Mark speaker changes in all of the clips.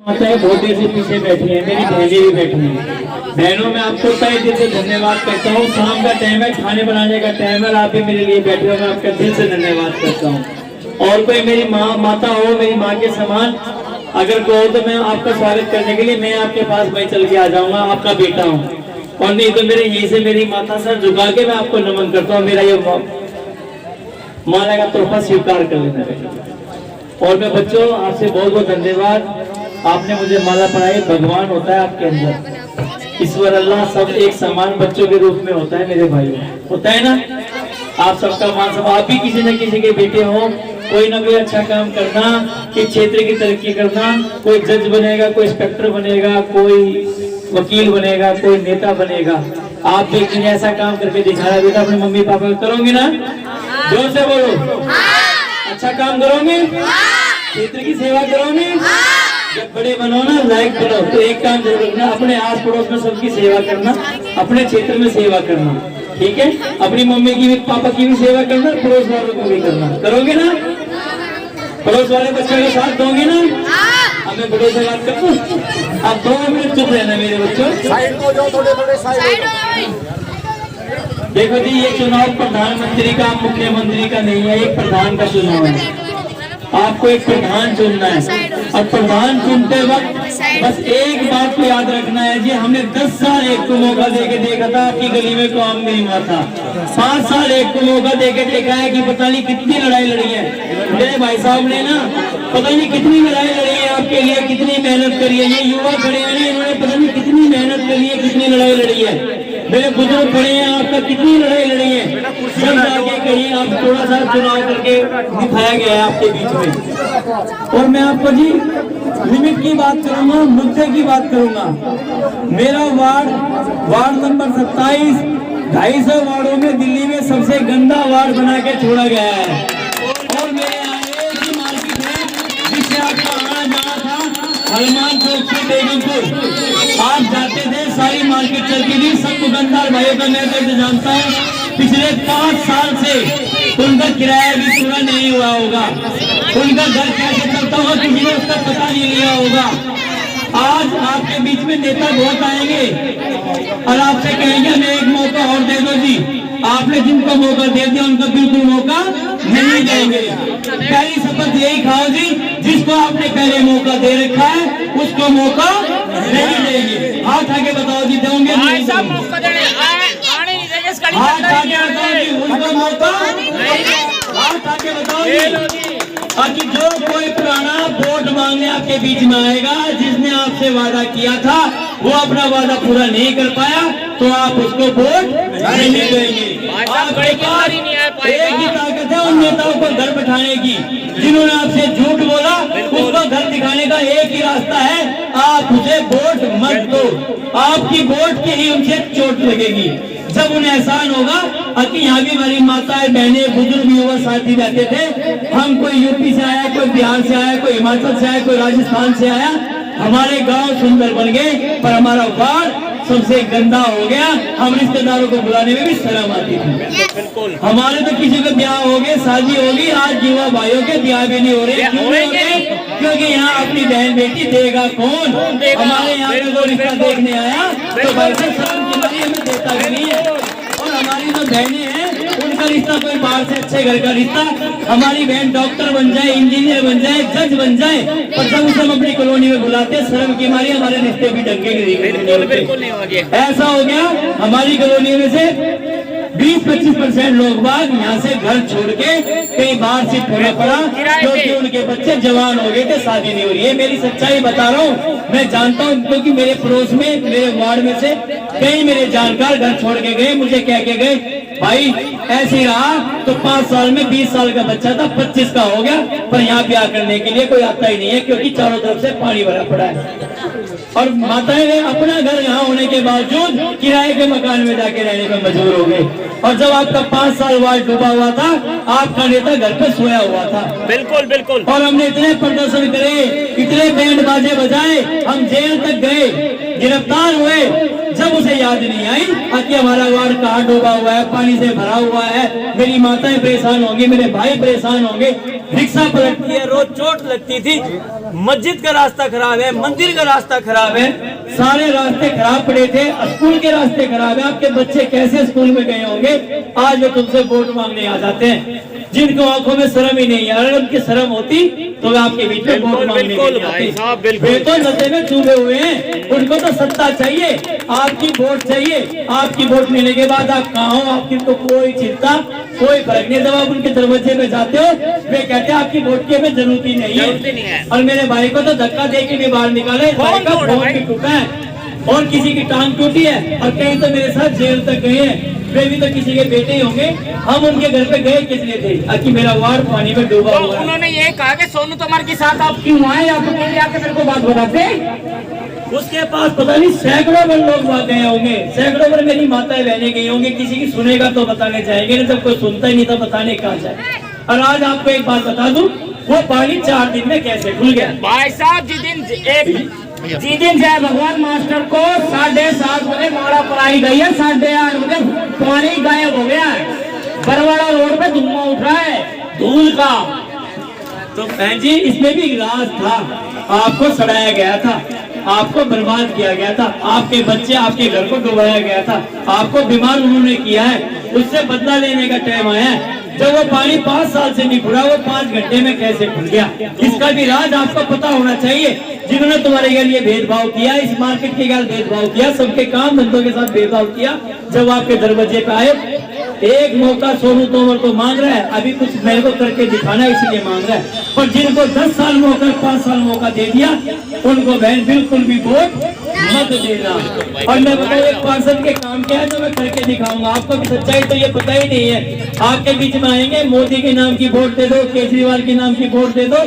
Speaker 1: माता है बहुत देर से पीछे बैठी है, मेरी बहनें भी बैठी हैं। बहनों में आपको तहे दिल से धन्यवाद करता हूँ। शाम का टाइम है, खाने बनाने का टाइम है, आप भी मेरे लिए बैठे हो, मैं आपका दिल से धन्यवाद करता हूँ। और कोई मेरी माता हो, मेरी माँ के समान अगर को हो तो मैं आपका स्वागत करने के लिए मैं आपके पास मैं चल के आ जाऊंगा, आपका बेटा हूँ। और नहीं तो मेरे यहीं से मेरी माता सर झुका के मैं आपको नमन करता हूँ। मेरा ये माला का तोहफा स्वीकार कर लेना। और मैं बच्चों आपसे बहुत बहुत धन्यवाद, आपने मुझे माला पढ़ाई। भगवान होता है आपके अंदर, ईश्वर अल्लाह सब एक समान बच्चों के रूप में होता है मेरे भाई, होता है ना। आप सबका मान सब, आप भी किसी न किसी के बेटे हो, कोई ना कोई अच्छा काम करना, कि क्षेत्र की तरक्की करना। कोई जज बनेगा, कोई इंस्पेक्टर बनेगा, कोई वकील बनेगा, कोई नेता बनेगा। आप भी एक दिन ऐसा काम करके दिखाना बेटा अपने मम्मी पापा को। करोगे ना? जोर से बोलो। अच्छा काम करोगे, क्षेत्र की सेवा करोगे। जब बड़े बनो ना, लायक बनो, तो एक काम जरूर करना, अपने आस पड़ोस में सबकी सेवा करना, अपने क्षेत्र में सेवा करना, ठीक है। अपनी मम्मी की भी, पापा की भी सेवा करना, पड़ोस वालों को भी करना। करोगे ना? पड़ोस वाले बच्चों के साथ दोगे ना? हमें बड़ों से बात कर दो। आप 2 मिनट चुप रहना मेरे बच्चों। साइड को जाओ, थोड़े साइड। देखो जी, ये चुनाव प्रधानमंत्री का, मुख्यमंत्री का नहीं है, एक प्रधान का चुनाव है। आपको एक प्रधान चुनना है, और प्रधान चुनते वक्त बस एक बात को याद रखना है जी, हमने 10 साल एक को मौका देके देखा था, आपकी गली में काम नहीं हुआ था। 5 साल एक को मौका देके देखा है कि पता नहीं कितनी लड़ाई लड़ी है मेरे भाई साहब ने ना, पता नहीं कितनी लड़ाई लड़ी है आपके लिए, कितनी मेहनत करी है। ये युवा खड़े हैं ना, इन्होंने पता नहीं कितनी मेहनत करी है, कितनी लड़ाई लड़ी है। मेरे बुजुर्ग खड़े हैं, आपका कितनी लड़ाई लड़ी है। सब आगे कहीं आप थोड़ा सा चुनाव करके दिखाया गया है आपके बीच में। और मैं आपको जी लिमिट की बात करूंगा, मुद्दे की बात करूंगा। मेरा वार्ड नंबर 27, 250 वार्डों में दिल्ली में सबसे गंदा वार्ड बना के छोड़ा गया है। और मेरे यहाँ एक ही मार्केट है जिससे आपका आना जाना था, हनुमान चौक से बेगमपुर आप जाते थे, सारी मार्केट चलती थी। सब दुकानदार भाइयों का मैं तो जानता हूँ, पिछले 5 साल से उनका किराया भी पूरा नहीं हुआ होगा, उनका घर कैसे चलता होगा किसी ने उसका पता नहीं लिया होगा। आज आपके बीच में नेता बहुत आएंगे और आपसे कहेंगे हमें एक मौका और दे दो जी। आपने जिनको मौका दे दिया उनको बिल्कुल मौका नहीं देंगे। पहली शपथ यही खाओ जी, जिसको आपने पहले मौका दे रखा है उसको मौका नहीं देंगे। हाथ आगे बताओ जी, दोगे? हाथ आगे बताओ जी, उनको मौका, हाथ आगे बताओ जी। ताकि जो कोई पुराना वोट मांगने आपके बीच में आएगा, जिसने आपसे वादा किया था वो अपना वादा पूरा नहीं कर पाया, तो आप उसको वोट नहीं देंगे। आपके पास एक ही ताकत है उन नेताओं को घर बैठाने की, जिन्होंने आपसे झूठ बोला उसको घर दिखाने का एक ही रास्ता है, आप उसे वोट मत दो। आपकी वोट की ही उनसे चोट लगेगी। जब उन्हें एहसान होगा कि यहाँ भी हमारी माताएं, बहनें, बुजुर्ग, युवा साथी रहते थे, हम कोई यूपी से आया, कोई बिहार से आया, कोई हिमाचल से आया, कोई राजस्थान से आया, हमारे गांव सुंदर बन गए पर हमारा वार्ड सबसे गंदा हो गया। हम रिश्तेदारों को बुलाने में भी शर्म आती थी। हमारे तो किसी का ब्याह हो गया, शादी होगी, आज युवा भाइयों के ब्याह भी नहीं हो रहे, क्योंकि यहाँ अपनी बहन बेटी देगा कौन? हमारे यहाँ पे वो रिश्ता देखने आया तो भाई से शर्म की मारी हमें देता भी नहीं है। और हमारी जो बहनें हैं उनका रिश्ता कोई बाहर से अच्छे घर का रिश्ता, हमारी बहन डॉक्टर बन जाए, इंजीनियर बन जाए, जज बन जाए, पर जब उसे हम अपनी कॉलोनी में बुलाते शर्म की मारी हमारे रिश्ते भी ढंगे नहीं। ऐसा हो गया हमारी कॉलोनी में से 20-25% लोग बाग यहाँ से घर छोड़ के कहीं बाहर शिफ्ट होना पड़ा, क्योंकि उनके बच्चे जवान हो गए थे, शादी नहीं हो रही है। मेरी सच्चाई बता रहा हूँ, मैं जानता हूँ, क्योंकि मेरे पड़ोस में, मेरे वार्ड में से कई मेरे जानकार घर छोड़ के गए, मुझे कह के गए भाई ऐसे ही रहा तो 5 साल में 20 साल का बच्चा था 25 का हो गया, पर यहाँ ब्याह करने के लिए कोई आता ही नहीं है, क्योंकि चारों तरफ से पानी भरा पड़ा है। और माताएं ने अपना घर यहाँ होने के बावजूद किराए के मकान में जाके रहने पर मजबूर हो गए। और जब आपका 5 साल वार्ड डूबा हुआ था, आपका नेता घर पे सोया हुआ था।
Speaker 2: बिल्कुल बिल्कुल।
Speaker 1: और हमने इतने प्रदर्शन करे, इतने बैंड बाजे बजाए, हम जेल तक गए, गिरफ्तार हुए, जब उसे याद नहीं आई कि हमारा वार्ड कहाँ डूबा हुआ है, पानी से भरा हुआ है, मेरी माताएं परेशान होंगी, मेरे भाई परेशान होंगे, रिक्शा पलटती है, रोज चोट लगती थी। मस्जिद का रास्ता खराब है, मंदिर का रास्ता खराब है, सारे रास्ते खराब पड़े थे, स्कूल के रास्ते खराब है। आपके बच्चे कैसे स्कूल में गए होंगे? आज वे तुमसे वोट मांगने आ जाते हैं, जिनको आंखों में शर्म ही नहीं है। अगर उनकी शर्म होती तो वे आपके बीच में वोट मांगने नहीं आते। वे तो नशे में चूबे हुए हैं, उनको तो सत्ता चाहिए, आपकी वोट चाहिए। आपकी वोट मिलने के बाद आप कहाँ हो, आपकी तो कोई चिंता, कोई फर्क नहीं। जब आप उनके दरवाजे पे जाते हो, वे कहते हैं आपकी वोट की हमें जरूरत ही नहीं है। और मेरे भाई को तो धक्का दे के भी बाहर निकाले, भाई का फोन भी टूटा है और किसी की टांग टूटी है, और कहीं तो मेरे साथ जेल तक गए हैं। वे भी तो किसी के बेटे ही होंगे। हम उनके घर पे गए किस लिए थे? कि मेरा वार्ड पानी में डूबा हुआ है।
Speaker 2: उन्होंने ये कहा कि सोनू तोमर के साथ आप क्यों आए, आप आके मेरे को बात बताते।
Speaker 1: उसके पास पता नहीं सैकड़ों बार लोग वहाँ गए होंगे, सैकड़ों बार मेरी माताएं बहने गई होंगी। किसी की सुनेगा तो बताने जाएंगे, नहीं तो कोई सुनता ही नहीं था, बताने कहाँ जाए। और आज आपको एक बात बता दूं, वो पानी 4 दिन में कैसे खुल गया।
Speaker 2: भाई साहब जी दिन जय भगवान मास्टर को 7:30 बजे मारा पलाई गई है, 8:30 बजे पानी गायब हो गया है। बरवाड़ा रोड पे धुआं उठ रहा है धूल का।
Speaker 1: तो बहन जी इसमें भी राज था, आपको सड़ाया गया था, आपको बर्बाद किया गया था, आपके बच्चे आपके घर को डुबाया गया था, आपको बीमार उन्होंने किया है। उससे बदला लेने का टाइम आया है। जब वो पानी 5 साल से नहीं खुला, वो 5 घंटे में कैसे खुल गया, इसका भी राज आपको पता होना चाहिए। जिन्होंने तुम्हारे लिए भेदभाव किया, इस मार्केट के लिए भेदभाव किया, सबके काम धंधों के साथ भेदभाव किया, जब आपके दरवाजे पे आए, एक मौका सोनू तोमर को मांग रहा है, अभी कुछ मेरे को करके दिखाना इसलिए मांग रहा है। पर जिनको 10 साल मौका, 5 साल मौका दे दिया, उनको बहन बिल्कुल भी वोट मत देना। और मैं बताऊँ एक पार्षद के काम क्या है तो मैं करके दिखाऊंगा। आपको भी सच्चाई तो ये पता ही नहीं है। आपके बीच में आएंगे, मोदी के नाम की वोट दे दो, केजरीवाल के नाम की वोट दे दो।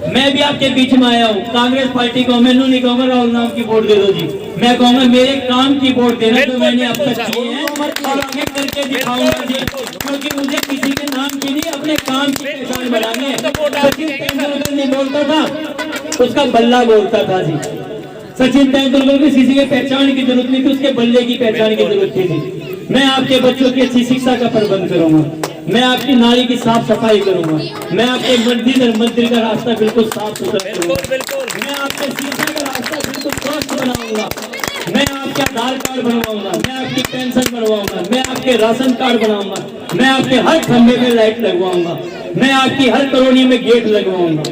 Speaker 1: मैं भी आपके बीच में आया हूँ, कांग्रेस पार्टी को मैंने नहीं कहूँगा राहुल नाम की वोट दे दो जी, मैं कहूँगा मेरे काम की वोट देना जो मैंने अब तक किए हैं और आगे करके दिखाऊंगा जी। क्योंकि मुझे किसी के नाम की नहीं, अपने काम की पहचान बनानी है। सचिन तेंदुलकर नहीं बोलता था, उसका बल्ला बोलता था जी। सचिन तेंदुलकर को किसी के पहचान की जरूरत नहीं थी, उसके बल्ले की पहचान की जरूरत थी जी। मैं आपके बच्चों की अच्छी शिक्षा का प्रबंध करूंगा, मैं आपकी नाली की साफ सफाई करूंगा, मैं आपके मंदिर का रास्ता बिल्कुल साफ सुथरा करूंगा, मैं आपके शिक्षा का रास्ता बिल्कुल स्वस्थ बनाऊंगा, मैं आपके आधार कार्ड बनवाऊंगा, मैं आपकी पेंशन बनवाऊंगा, मैं आपके राशन कार्ड बनाऊंगा, मैं आपके हर खंभे में लाइट लगवाऊंगा, मैं आपकी हर कॉलोनी में गेट लगवाऊंगा,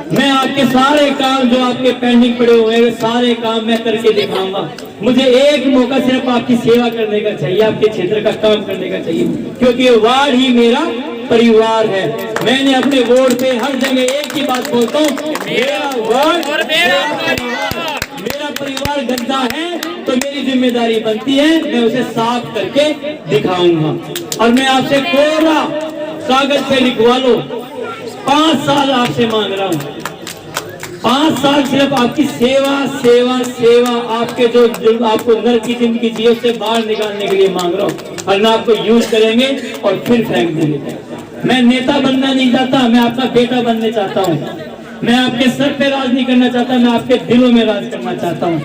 Speaker 1: मैं आपके सारे काम जो आपके पेंडिंग पड़े हुए हैं सारे काम मैं करके दिखाऊंगा। मुझे एक मौका सिर्फ आपकी सेवा करने का चाहिए, आपके क्षेत्र का काम करने का चाहिए, क्योंकि वार्ड ही मेरा परिवार है। मैंने अपने वार्ड पे हर जगह एक ही बात बोलता हूँ, मेरा वार्ड और मेरा परिवार गंदा है तो मेरी जिम्मेदारी बनती है मैं उसे साफ करके दिखाऊंगा। और मैं आपसे कोरा कागज पे लिखवा लो, 5 साल आपसे मांग रहा हूँ, 5 साल सिर्फ आपकी सेवा सेवा सेवा, आपके जो आपको घर की जिंदगी जिए उससे बाहर निकालने के लिए मांग रहा हूँ। और ना आपको यूज करेंगे और फिर फेंक देंगे। मैं नेता बनना नहीं चाहता, मैं आपका बेटा बनने चाहता हूँ। मैं आपके सर पे राज नहीं करना चाहता, मैं आपके दिलों में राज करना चाहता हूँ।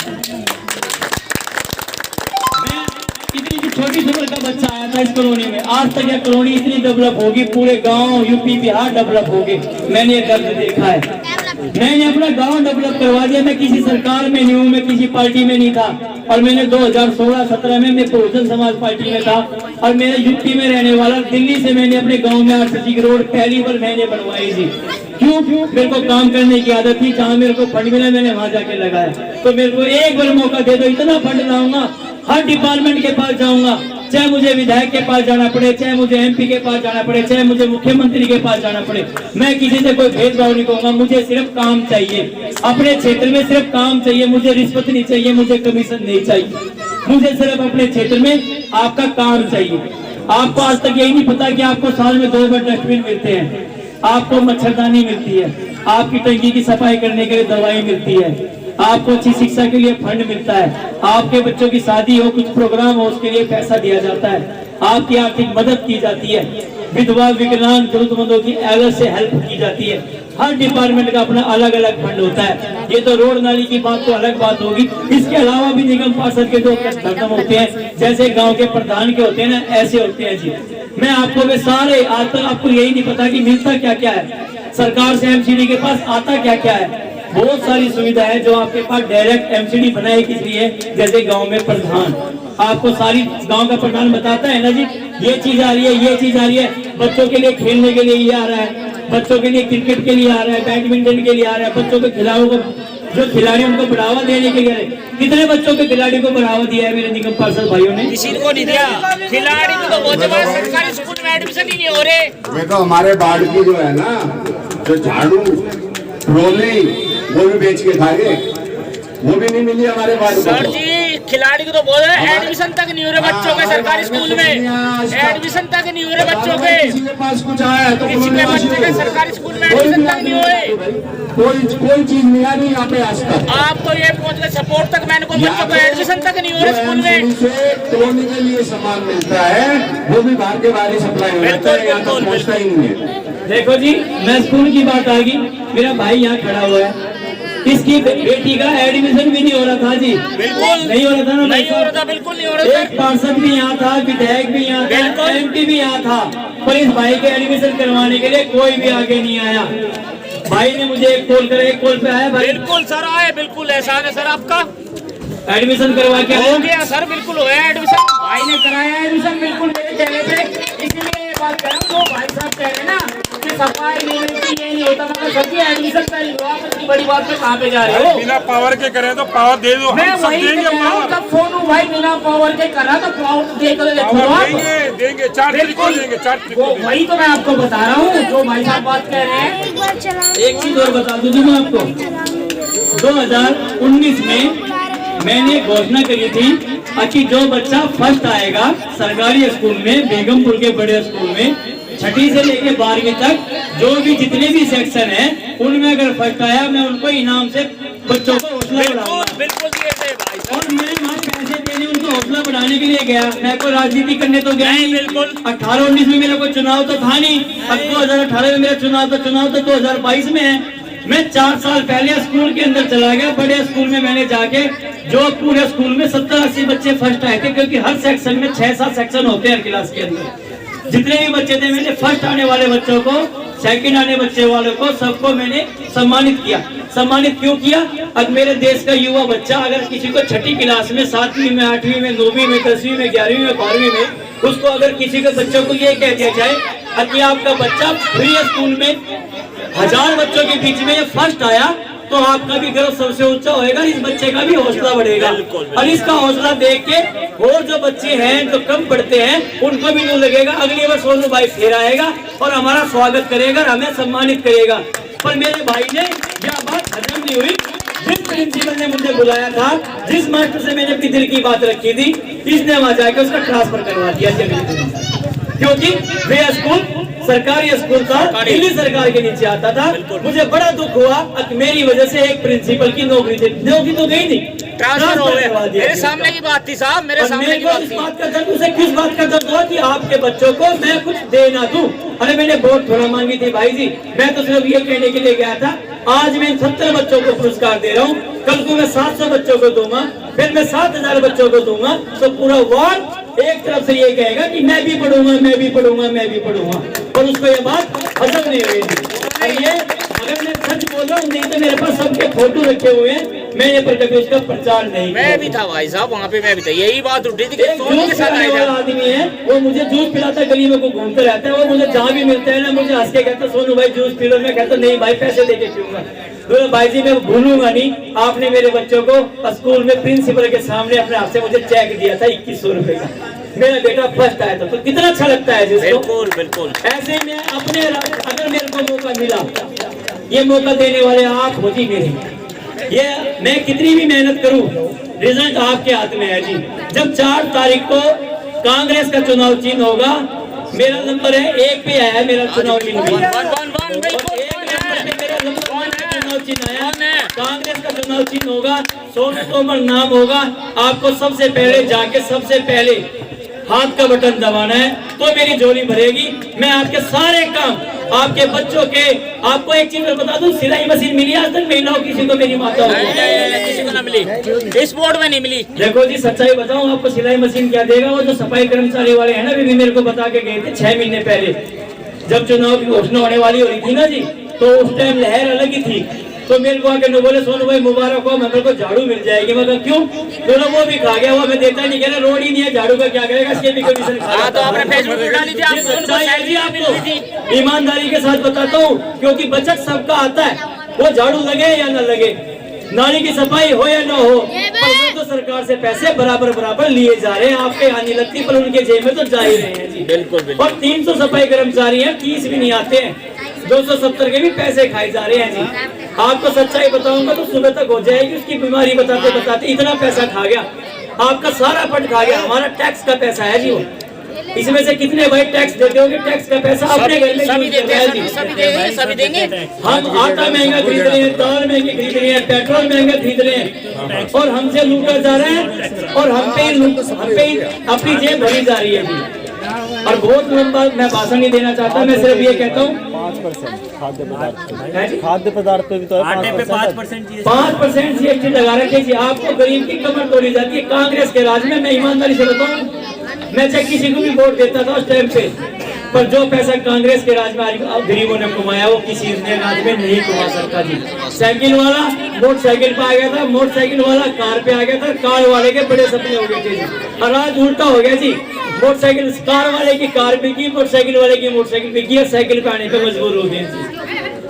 Speaker 1: इतनी छोटी उम्र का बच्चा आया था इस कॉलोनी में, आज तक यह कॉलोनी इतनी डेवलप होगी, पूरे गांव यूपी बिहार डेवलप होगी। मैंने ये दर्द देखा है, मैंने अपना गांव डेवलप करवा दिया। मैं किसी सरकार में नहीं हूँ, मैं किसी पार्टी में नहीं था, और मैंने 2016-17 में मैं बहुजन समाज पार्टी में था, और मैं यूपी में रहने वाला, दिल्ली से मैंने अपने गांव में आरसीसी रोड पहली बार मैंने बनवाई थी। क्यों? मेरे को काम करने की आदत थी, जहाँ मेरे को फंड मिला मैंने वहां जाके लगाया। तो मेरे को एक बार मौका दे दो, इतना फंड लाऊंगा, हर डिपार्टमेंट के पास जाऊंगा, चाहे मुझे विधायक के पास जाना पड़े, चाहे मुझे एमपी के पास जाना पड़े, चाहे मुझे मुख्यमंत्री के पास जाना पड़े। मैं किसी से कोई भेदभाव नहीं कहूंगा, मुझे सिर्फ काम चाहिए, अपने क्षेत्र में सिर्फ काम चाहिए, मुझे रिश्वत नहीं चाहिए, मुझे कमीशन नहीं चाहिए, मुझे सिर्फ अपने क्षेत्र में आपका काम चाहिए। आपको आज तक यही नहीं पता कि आपको साल में 2 बार डस्टबिन मिलते हैं, आपको मच्छरदानी मिलती है, आपकी टंकी की सफाई करने के लिए दवाई मिलती है, आपको अच्छी शिक्षा के लिए फंड मिलता है, आपके बच्चों की शादी हो, कुछ प्रोग्राम हो, उसके लिए पैसा दिया जाता है, आपकी आर्थिक मदद की जाती है, विधवा विकलांग जरूरतमंदों की अलग से हेल्प की जाती है। हर डिपार्टमेंट का अपना अलग अलग फंड होता है। ये तो रोड नाली की बात तो अलग बात होगी, इसके अलावा भी निगम पार्षद के जो धर्म होते हैं, जैसे गांव के प्रधान के होते हैं ना, ऐसे होते हैं जी। मैं आपको वे सारे, आज तक आपको यही नहीं पता कि मिलता क्या क्या है। सरकार से एमसीडी के पास आता क्या क्या है। बहुत सारी सुविधा है जो आपके पास डायरेक्ट एमसीडी बनाई किस लिए, जैसे गांव में प्रधान आपको सारी गांव का प्रधान बताता है ना जी, ये चीज आ रही है, ये चीज आ रही है, बच्चों के लिए खेलने के लिए ये आ रहा है, बच्चों के लिए क्रिकेट के लिए आ रहा है, बैडमिंटन के लिए आ रहा है, बच्चों के खिलाड़ियों को जो खिलाड़ी उनको बढ़ावा देने के लिए। कितने बच्चों के खिलाड़ी को बढ़ावा दिया है मेरे निगम पार्षद भाइयों ने?
Speaker 2: किसी को नहीं दिया। खिलाड़ी को तो बहुत बार सरकारी स्कूल में एडमिशन ही नहीं हो रहे।
Speaker 3: मैं तो हमारे बाढ़ की जो है ना, जो झाड़ू ट्रॉली वो भी बेच के खा गए, वो भी नहीं मिली हमारे बाढ़ को।
Speaker 2: सर जी खिलाड़ी को तो बोल रहे हैं एडमिशन तक नहीं हो रहे बच्चों के सरकारी स्कूल में, एडमिशन तक नहीं हो रहे बच्चों के।
Speaker 3: किसी के पास कुछ आया तो
Speaker 2: किसी के बच्चे के सरकारी स्कूल में एडमिशन तक नहीं हुए।
Speaker 3: कोई चीज नहीं आ रही यहाँ पे आज तक।
Speaker 2: आप तो ये पहुंच गए सपोर्ट तक, मैंने को बच्चों को एडमिशन तक नहीं हो रहे स्कूल में।
Speaker 3: ट्रॉली के लिए सामान मिलता है, वो भी बाहर के बाहर ही सप्लाई हो जाता है, यहाँ तक पहुँचता ही नहीं है।
Speaker 1: देखो जी, मैं स्कूल की बात आ गई, मेरा भाई यहाँ खड़ा हुआ है, इसकी बेटी का एडमिशन भी नहीं हो रहा था जी।
Speaker 2: बिल्कुल
Speaker 1: नहीं हो रहा था ना,
Speaker 2: नहीं हो रहा था, बिल्कुल नहीं हो रहा
Speaker 1: एक पार्षद भी यहाँ था, विधायक भी यहाँ था, एमपी भी यहाँ था, पर इस भाई के एडमिशन करवाने के लिए कोई भी आगे नहीं आया। भाई ने मुझे एक कॉल करा, एक कॉल पे आया भाई,
Speaker 2: बिल्कुल सर आए, बिल्कुल एहसान है सर आपका।
Speaker 1: एडमिशन करवा के
Speaker 2: हो गया सर, बिल्कुल हो गया एडमिशन, भाई ने कराया एडमिशन बिल्कुल मेरे चेहरे पे। इसलिए ये बात कह रहा हूँ, जो भाई साहब कह रहे हैं ना कि सफाई नहीं मिलती, ये नहीं होता, मतलब सभी एडमिशन कर लो। आप इतनी बड़ी बात पे कहाँ पे जा रहे हो?
Speaker 4: बिना पावर के करें तो पावर दे दो,
Speaker 2: मैं
Speaker 4: हम सब
Speaker 2: वही
Speaker 4: देंगे
Speaker 2: कह रहा हूँ,
Speaker 4: पावर।
Speaker 2: तब सोनू भाई बिना पावर के करा तो पावर दे कर देखो
Speaker 4: पावर
Speaker 2: आप।
Speaker 4: देंगे 4 तारीख को देंगे, 4 तारीख को देंगे।
Speaker 2: वही तो मैं आपको बता रहा हूँ, जो भाई साहब बात कह रहे हैं।
Speaker 1: एक चीज और बता दूं मैं आपको, 2019 में मैंने घोषणा करी थी कि जो बच्चा फर्स्ट आएगा सरकारी स्कूल में, बेगमपुर के बड़े स्कूल में, छठी से लेके 12वीं तक जो भी जितने भी सेक्शन है उनमें अगर फर्स्ट आया, मैं उनको इनाम से बच्चों को हौसला बढ़ाऊंगा।
Speaker 2: बिल्कुल दिए थे भाई साहब।
Speaker 1: और मैं वहाँ पैसे देने उनको हौसला बढ़ाने के लिए गया, मैं कोई राजनीति करने तो गया नहीं।
Speaker 2: बिल्कुल
Speaker 1: 18-19 में मेरा कोई चुनाव तो था नहीं, अब 2018 में मेरा चुनाव तो 2022 में है। मैं 4 साल पहले स्कूल के अंदर चला गया, बड़े स्कूल में मैंने जाके, जो पूरे स्कूल में 70-80 बच्चे फर्स्ट आए थे, क्योंकि हर सेक्शन में 6-7 सेक्शन होते हैं हर क्लास के अंदर। जितने भी बच्चे थे मैंने फर्स्ट आने वाले बच्चों को, सेकंड आने बच्चे वालों को, सबको मैंने सम्मानित किया। सम्मानित क्यों किया? अब मेरे देश का युवा बच्चा अगर किसी को छठी क्लास में, 7वीं में, 8वीं में, 9वीं में, 10वीं में, 11वीं में, 12वीं में, उसको अगर किसी के बच्चों को ये कह दिया जाए कि आपका बच्चा फ्री स्कूल में 1000 बच्चों के बीच में ये फर्स्ट आया, तो आपका भी गर्व सबसे ऊंचा होएगा, इस बच्चे का भी हौसला बढ़ेगा। और इसका हौसला देख के और जो बच्चे हैं जो कम पढ़ते हैं उनको भी नहीं लगेगा, अगली बार सोनू भाई फिर आएगा और हमारा स्वागत करेगा, हमें सम्मानित करेगा। पर मेरे भाई ने यह बात हजम नहीं हुई। जिस प्रिंसिपल ने मुझे बुलाया था, जिस मास्टर से मैंने अपनी दिल की बात रखी थी, इसने वहां जाकर उसका ट्रांसफर करवा दिया, क्योंकि वे स्कूल सरकारी स्कूल था, दिल्ली सरकार के नीचे आता था। मुझे बड़ा दुख हुआ कि मेरी वजह से एक प्रिंसिपल की नौकरी तो गई नहीं,
Speaker 2: ट्रांसफर हो गया। मेरे सामने की बात थी साहब, मेरे सामने की बात
Speaker 1: इस
Speaker 2: थी।
Speaker 1: बात का दर्द, उसे किस बात का दर्द हुआ कि आपके बच्चों को मैं कुछ दे ना दूं। अरे मैंने वोट थोड़ा मांगी थी भाई जी, मैं तो सिर्फ ये कहने के लिए गया था। आज मैं 70 बच्चों को पुरस्कार दे रहा हूँ, कल को मैं 700 बच्चों को दूंगा, फिर मैं 7000 बच्चों को दूंगा, तो पूरा वार्ड एक तरफ से ये कहेगा कि मैं भी पढ़ूंगा, मैं भी पढ़ूंगा, मैं भी पढ़ूंगा, और उसको ये बात हजम नहीं हुई थी। ये अगर मैं सच बोल रहा हूँ, नहीं तो मेरे पास सबके फोटो रखे हुए हैं, मैंने पर कभी उसका प्रचार नहीं किया।
Speaker 2: मैं भी था भाई साहब वहाँ पे, मैं भी था, यही बात उठी थी कि
Speaker 1: एक
Speaker 2: सोनू के
Speaker 1: जूस
Speaker 2: साथ
Speaker 1: पिलाने
Speaker 2: आए
Speaker 1: वाला आदमी है, वो मुझे जूस पिलाता, गली में को घूमता रहता है, वो मुझे जहाँ भी मिलता है ना, मुझे हंस के कहता सोनू भाई जूस पी लो। मैं कहता नहीं भाई, पैसे देके पीऊंगा। तो भाई जी मैं भूलूंगा नहीं, आपने मेरे बच्चों को स्कूल में प्रिंसिपल के सामने अपने हाथ से मुझे चेक दिया था 2100 रुपए का, मेरा बेटा फर्स्ट आया था, तो कितना अच्छा लगता है जिसको।
Speaker 2: बिल्कुल बिल्कुल।
Speaker 1: ऐसे में अपने अगर मेरे को मौका मिला, ये मौका देने वाले आप हो जी मेरे, ये मैं कितनी भी मेहनत करूं, रिजल्ट आपके हाथ में है जी। जब 4 तारीख को कांग्रेस का चुनाव चिन्ह होगा, मेरा नंबर है 1 पे आया है मेरा चुनाव चिन्ह भी, और 1 नंबर पे मेरा नंबर चुनाव चिन्ह आया, कांग्रेस का चुनाव चिन्ह होगा, सोनू तोमर नाम होगा। आपको सबसे पहले जाके सबसे पहले हाथ का बटन दबाना है, तो मेरी झोली भरेगी। मैं आपके सारे काम, आपके बच्चों के, आपको एक चीज मैं बता दूं, सिलाई मशीन मिली आज तक महिलाओं किसी को, मेरी माता
Speaker 2: किसी को ना मिली, इस बोर्ड में नहीं मिली।
Speaker 1: देखो जी सच्चाई बताऊं आपको, सिलाई मशीन क्या देगा, वो जो सफाई कर्मचारी वाले हैं ना, भी मेरे को बता के गए थे 6 महीने पहले, जब चुनाव की घोषणा होने वाली हो रही थी ना जी, तो उस टाइम लहर अलग ही थी। तो मेरे को आके बोले सोनू भाई मुबारक हो, मेरे को झाड़ू मिल जाएगी। मैं क्यों? बोला वो भी खा गया, वो मैं देता नहीं, कह रहा रोड ही नहीं है, झाड़ू का क्या करेगा, इसके भी कमीशन खा।
Speaker 2: तो आपने फेसबुक पे डाली थी, आपको
Speaker 1: सच्चाई है जी, आपको ईमानदारी के साथ बताता हूँ, क्योंकि बचत सबका आता है, वो झाड़ू लगे या न लगे, नाली की सफाई हो या ना हो, पर तो सरकार से पैसे बराबर लिए जा रहे हैं। आपके आने लगती पर उनके जेब में तो जा ही रहे हैं जी।
Speaker 2: बिल्कुल।
Speaker 1: और 300 सफाई कर्मचारी हैं, 30 भी नहीं आते हैं, 270 के भी पैसे खाए जा रहे हैं जी। आपको सच्चाई बताऊंगा तो सुबह तक हो जाएगी। उसकी बीमारी बताते बताते इतना पैसा खा गया, आपका सारा फंड खा गया। हमारा टैक्स का पैसा है जी वो। इसमें से कितने भाई टैक्स देते होंगे? टैक्स का पैसा अपने घर में
Speaker 2: सभी
Speaker 1: यूज कर रहे हैं जी।
Speaker 2: सभी देंगे।
Speaker 1: हम आटा महंगा खरीद रहे हैं, दाल महंगी खरीद रहे हैं, पेट्रोल महंगा खरीद रहे हैं, और हमसे लूटा जा रहा है, और हम पे अपनी जेब भरी जा रही है जी। और बहुत लंबा मैं भाषण नहीं देना चाहता, मैं सिर्फ ये कहता हूँ
Speaker 5: 5% खाद्य पदार्थ पे भी तो है 5%।
Speaker 1: 5% GST लगा रखे जी। आपको गरीब की कमर तोड़ी जाती है कांग्रेस के राज में। मैं ईमानदारी से बताऊं, मैं चाहे किसी को भी वोट देता था उस टाइम पे, पर जो पैसा कांग्रेस के राज में आज गरीबों ने कमाया वो किसी ने राज में नहीं कमा सकता जी। साइकिल वाला मोटरसाइकिल पे आ गया था, मोटरसाइकिल वाला कार पे आ गया था, कार वाले के बड़े सपने हो गए थे जी। और आज उल्टा हो गया जी, मोटरसाइकिल कार वाले की कार बिकी, मोटरसाइकिल वाले की मोटरसाइकिल बिकी, और साइकिल पे आने पे मजबूर हो गए जी।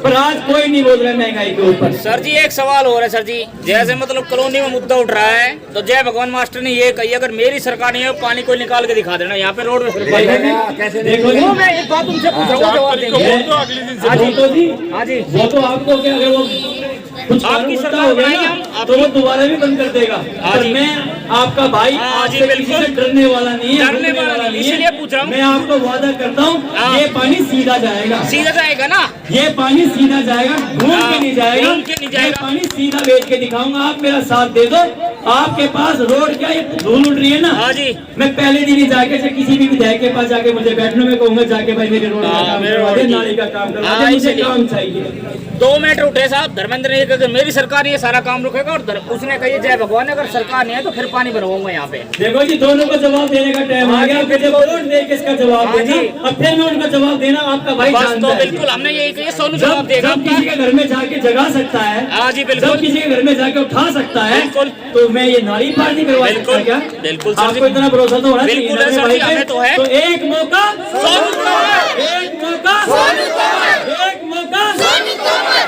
Speaker 1: पर आज कोई नहीं बोल रहा है महंगाई के ऊपर।
Speaker 2: सर जी एक सवाल हो रहा है सर जी, जैसे मतलब कॉलोनी में मुद्दा उठ रहा है, तो जय भगवान मास्टर ने ये कही अगर मेरी सरकार नहीं है पानी को निकाल के दिखा देना यहाँ पे रोड में।
Speaker 1: देखो जी,
Speaker 2: मैं एक बात तुमसे पूछ रहा हूँ, जवाब देंगे। हाँ जी,
Speaker 1: वो तो आपको क्या, अगर वो कुछ
Speaker 2: आपकी
Speaker 1: उल्टा
Speaker 2: सरकार
Speaker 1: हो गया
Speaker 2: बनाई
Speaker 1: ना
Speaker 2: हम,
Speaker 1: तो वो दोबारा भी बंद कर देगा। पर
Speaker 2: जी।
Speaker 1: मैं आपका भाई
Speaker 2: हाँ जी,
Speaker 1: आपसे किसी
Speaker 2: बिल्कुल।
Speaker 1: से डरने वाला नहीं है,
Speaker 2: डरने
Speaker 1: रुकने
Speaker 2: वाला नहीं,
Speaker 1: नहीं है।
Speaker 2: इसलिए पूछ रहा हूँ।
Speaker 1: मैं आपको वादा करता हूँ
Speaker 2: हाँ।
Speaker 1: ये पानी सीधा जाएगा,
Speaker 2: सीधा जाएगा ना?
Speaker 1: ये पानी सीधा जाएगा, घूम के नहीं जाएगा।
Speaker 2: घूम के नहीं जाएगा।
Speaker 1: ये पानी सीधा बेच के दिखाऊंगा, आप मेरा साथ दे दो। आपके पास रोड क्या ये धूल उड़ रही है ना?
Speaker 2: हाँ जी।
Speaker 1: मैं पहले दिन ही जाके से किसी भी विधायक के पास जाके मुझे बैठने में कहूंगा, जाके भाई मेरे रोड का
Speaker 2: हाँ,
Speaker 1: काम
Speaker 2: मेरे
Speaker 1: करवा
Speaker 2: रोड
Speaker 1: दे,
Speaker 2: की।
Speaker 1: नाली का काम करवा
Speaker 2: हाँ,
Speaker 1: दे, मुझे
Speaker 2: इसीलिए।
Speaker 1: काम चाहिए।
Speaker 2: 2 मीटर उठे साहब, धर्मेंद्र ने कहा मेरी सरकार ये सारा काम रुकेगा, और उसने कही जय भगवान अगर सरकार नहीं है तो फिर पानी भरवाऊंगा यहाँ पे।
Speaker 1: देखो जी, दोनों को जवाब देने का टाइम आ गया। मुझे वोट दे किसका जवाब
Speaker 2: हाँ
Speaker 1: देना,
Speaker 2: जी।
Speaker 1: अब फिर मैं उनका जवाब देना आपका भाई
Speaker 2: बस
Speaker 1: जानता
Speaker 2: तो
Speaker 1: है।
Speaker 2: बिल्कुल हमने यही कही, सोनू जवाब देगा
Speaker 1: जब किसी के घर में जाके जगा सकता है,
Speaker 2: हाँ जी, बिल्कुल।
Speaker 1: जब किसी के घर में जाके उठा सकता है,
Speaker 2: बिल्कुल।
Speaker 1: तो मैं ये नाली पार नहीं करवा सकता
Speaker 2: बिल्कुल,
Speaker 1: क्या?
Speaker 2: बिल्कुल सर जी।
Speaker 1: आपको इतना भरोसा तो होना चाहिए
Speaker 2: बिल्कुल
Speaker 1: ना
Speaker 2: है
Speaker 1: मेरे
Speaker 2: सर
Speaker 1: भाई
Speaker 2: जी,
Speaker 1: पे।
Speaker 2: हमें तो है।
Speaker 1: तो एक मौका, एक मौका,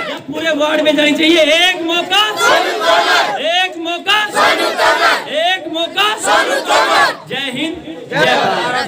Speaker 1: या पूरे वार्ड में जानी चाहिए। एक मौका, एक मौका, एक मौका। जय हिंद, जय भारत।